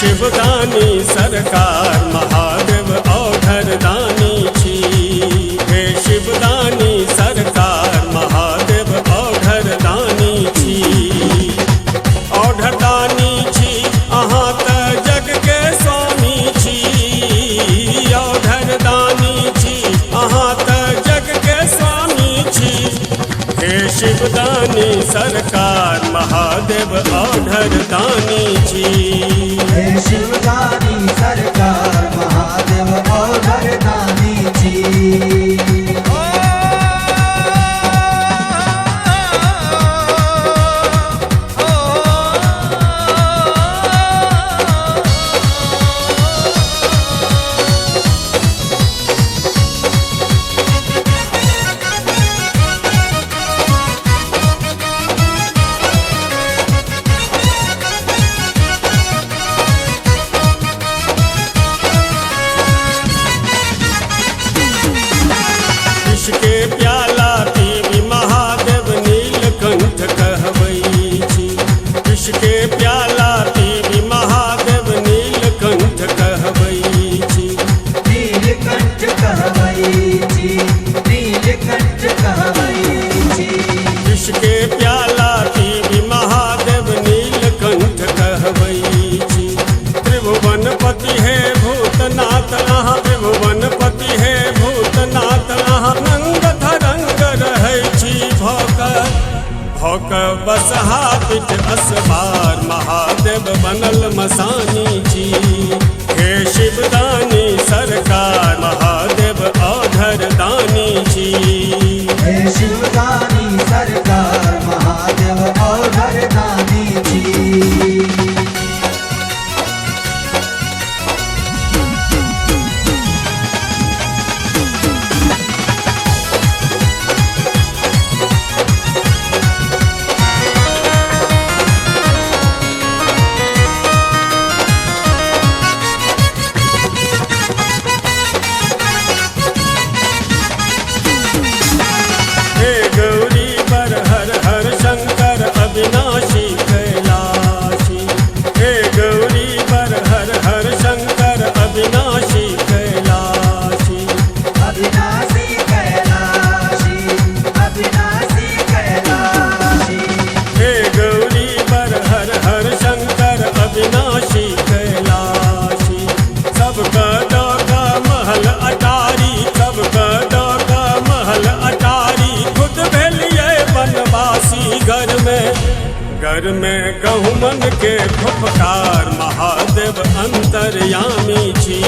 शिवदानी सरकार महादेव औघरदानी छी। हे शिवदानी सरकार महादेव औघरदानी छी। औघरदानी छी अहाँ त जग के स्वामी छी। औघरदानी छी अहाँ त जग के स्वामी छी। हे शिवदानी सरकार महादेव औघरदानी छी। हे शिवदानी सरकार महादेव औघरदानी छी। विष के प्याला पीबी महादेव नीलकंठ कहबै छी। विष के प्याला पीबी महादेव नीलकंठ कहबै छी। नीलकंठ कहबै छी। नीलकंठ कहबै छी। विष के प्याला पीबी महादेव नीलकंठ कहबै छी। त्रिभुवनपति है भूतनाथ अहाँ। त्रिभुवनपति है भूतनाथ अहाँ। नंग धरंग रहै छी भौक भौक बसहा पिठ असबार महादेव बनल मसानी छी। हे शिवदानी सरकार महादेव औघरदानी छी। हे शिवदानी सरकार महादेव औघरदानी छी। हे गौरी बर हर हर शंकर अविनाशी कैलाशी। हे गौरी बर हर हर शंकर अविनाशी कैलाशी। अविनाशी कैलाशी। अविनाशी कैलाशी। हे गौरी बर हर हर शंकर अविनाशी कैलाशी। सबका डोका महल अटारी। सबका डोका महल अटारी। खुद भेलिए बनवासी घर में गहुमन के फुफकार महादेव अंतर्यामी छी।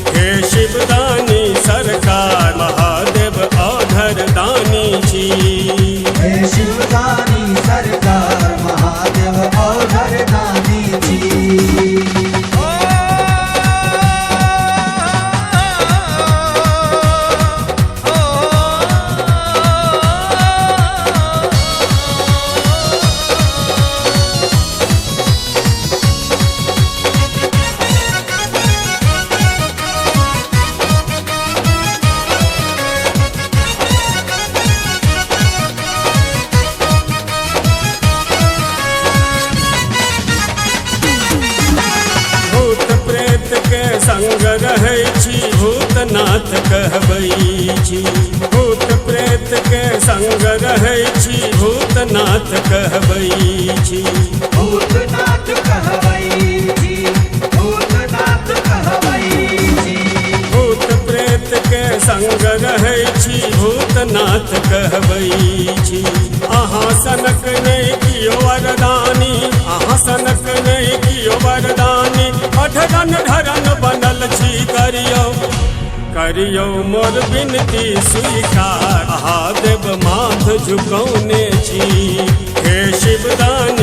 हे शिवदानी सरकार महादेव औघरदानी छी। हे शिवदानी सरकार महादेव औघरदानी छी। संग रहै छी भूतनाथ कहबै छी। भूत प्रेत के संग रहै छी भूतनाथ कहबै छी। भूतनाथ कहबै छी। भूतनाथ कहबै छी। भूत प्रेत के संग रहै छी भूतनाथ कहबै छी। अहाँ सनक नहीं कियो वरदानी। अहाँ सनक नहीं कियो वरदानी। अढरन ढरन बनल छी करियो करियो मोर बिनती स्वीकार। महादेव माथ झुकौने छी। हे शिवदानी